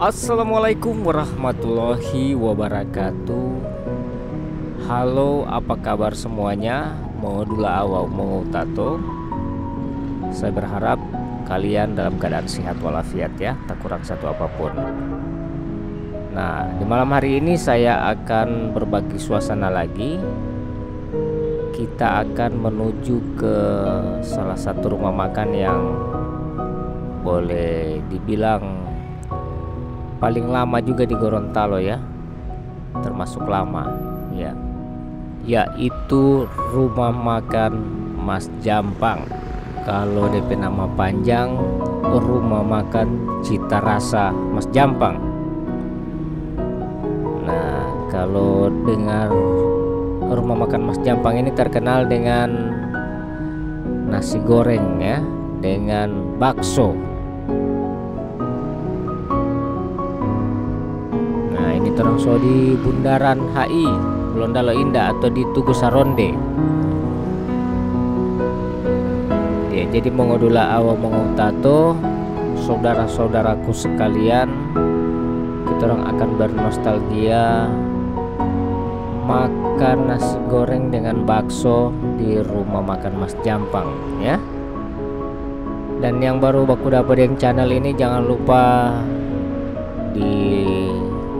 Assalamualaikum warahmatullahi wabarakatuh. Halo, apa kabar semuanya? Modula awau mau tato. Saya berharap kalian dalam keadaan sehat walafiat ya, tak kurang satu apapun. Nah, di malam hari ini saya akan berbagi suasana lagi. Kita akan menuju ke salah satu rumah makan yang boleh dibilang paling lama juga di Gorontalo ya, termasuk lama ya, yaitu rumah makan Mas Jampang. Kalau DP nama panjang rumah makan Cita Rasa Mas Jampang. Nah, kalau dengar rumah makan Mas Jampang ini terkenal dengan nasi goreng ya, dengan bakso. Ini terang so di Bundaran HI Londalo Indah atau di Tugu Saronde ya. Jadi mengodula awal mengotato saudara-saudaraku sekalian, kita orang akan bernostalgia makan nasi goreng dengan bakso di rumah makan Mas Jampang ya. Dan yang baru baku dapat yang channel ini, jangan lupa di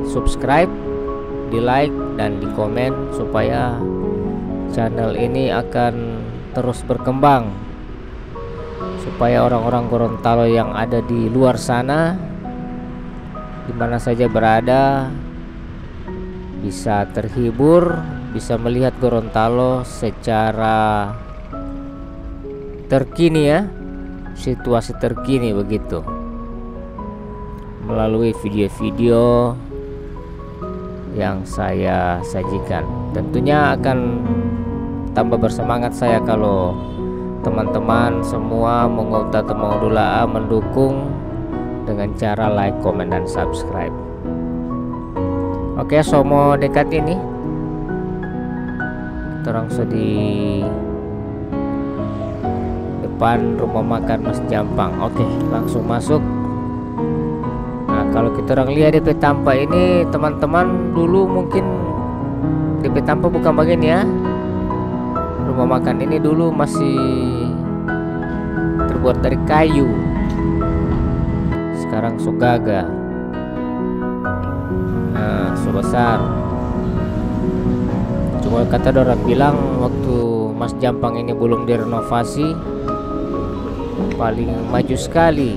subscribe, di like, dan di komen supaya channel ini akan terus berkembang, supaya orang-orang Gorontalo yang ada di luar sana, di mana saja berada, bisa terhibur, bisa melihat Gorontalo secara terkini ya, situasi terkini begitu, melalui video-video yang saya sajikan. Tentunya akan tambah bersemangat saya kalau teman-teman semua mengodula mendukung dengan cara like, komen, dan subscribe. Oke, so mau dekat ini terang di depan rumah makan Mas Jampang. Oke, langsung masuk. Kalau kita orang lihat DP tampak ini teman-teman, dulu mungkin DP tampak bukan begini ya. Rumah makan ini dulu masih terbuat dari kayu, sekarang so gagah. Nah, so besar. Cuma kata orang bilang waktu Mas Jampang ini belum direnovasi, paling maju sekali,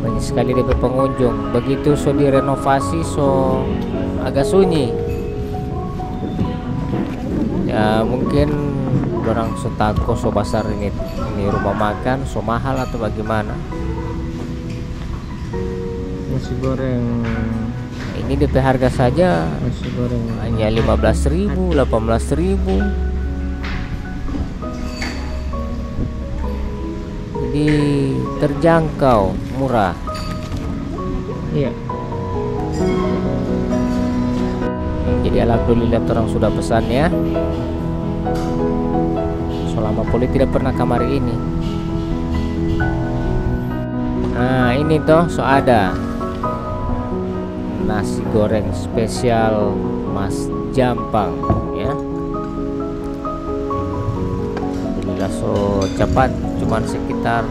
banyak sekali DP pengunjung. Begitu so direnovasi so agak sunyi ya. Mungkin orang so tako so besar ini rumah makan so mahal atau bagaimana. Nasi goreng ini DP harga saja nasi goreng hanya 15.000, 18.000. Jadi terjangkau, murah. Iya. Jadi alhamdulillah orang sudah pesan ya. Selama poli tidak pernah kamar ini. Nah, ini toh so ada nasi goreng spesial Mas Jampang ya. Alhamdulillah so cepat, cuman sekitar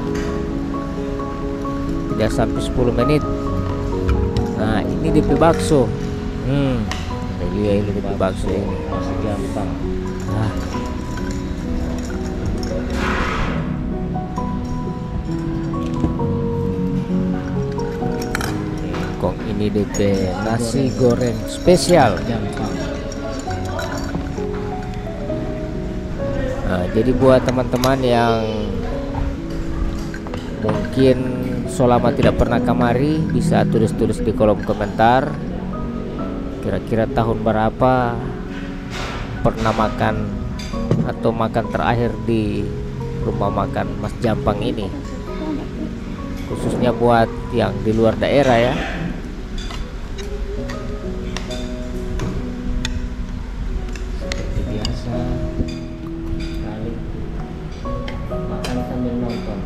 tidak sampai 10 menit. Nah, ini DP bakso. Ini DP bakso ini Mas Jampang. Kok ini DP nasi goreng spesial Jampang. Nah, jadi buat teman-teman yang mungkin selama tidak pernah kamari, bisa tulis-tulis di kolom komentar kira-kira tahun berapa pernah makan atau makan terakhir di rumah makan Mas Jampang ini, khususnya buat yang di luar daerah ya. Seperti biasa kali makan sambil nonton.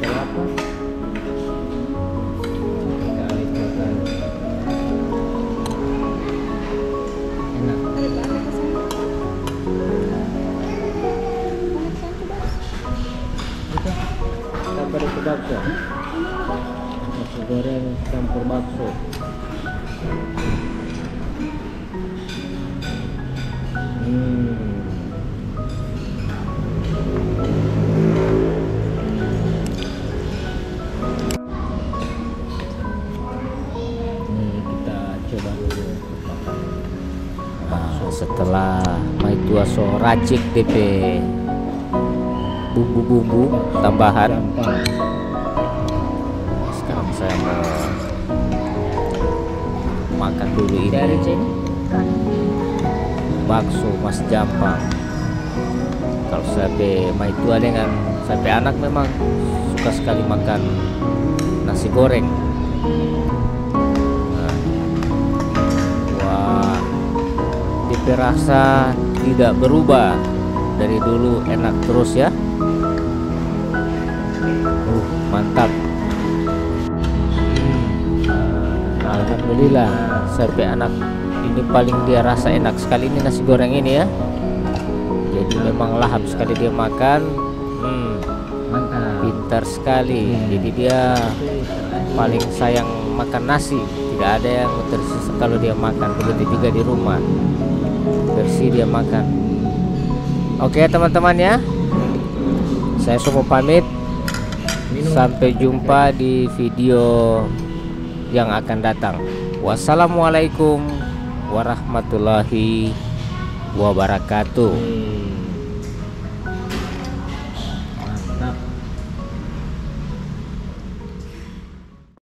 Kenapa? Kali makan. Enak. Itu apa ada bakso? Nasi goreng campur bakso. Coba dulu makan bakso. Setelah mai tua so racik DP bumbu-bumbu tambahan. Sekarang saya mau makan dulu ini bakso Mas Jampang. Kalau sampai mai tua dengan sampai anak memang suka sekali makan nasi goreng. Rasa tidak berubah dari dulu, enak terus ya. Mantap. Alhamdulillah sampai anak ini paling dia rasa enak sekali ini nasi goreng ini ya. Jadi memang lahap sekali dia makan. Mantap. Pintar sekali. Jadi dia paling sayang makan nasi, tidak ada yang tersisa kalau dia makan. Begitu juga di rumah, bersih dia makan. Oke teman-teman ya, saya semua pamit. Sampai jumpa di video yang akan datang. Wassalamualaikum warahmatullahi wabarakatuh.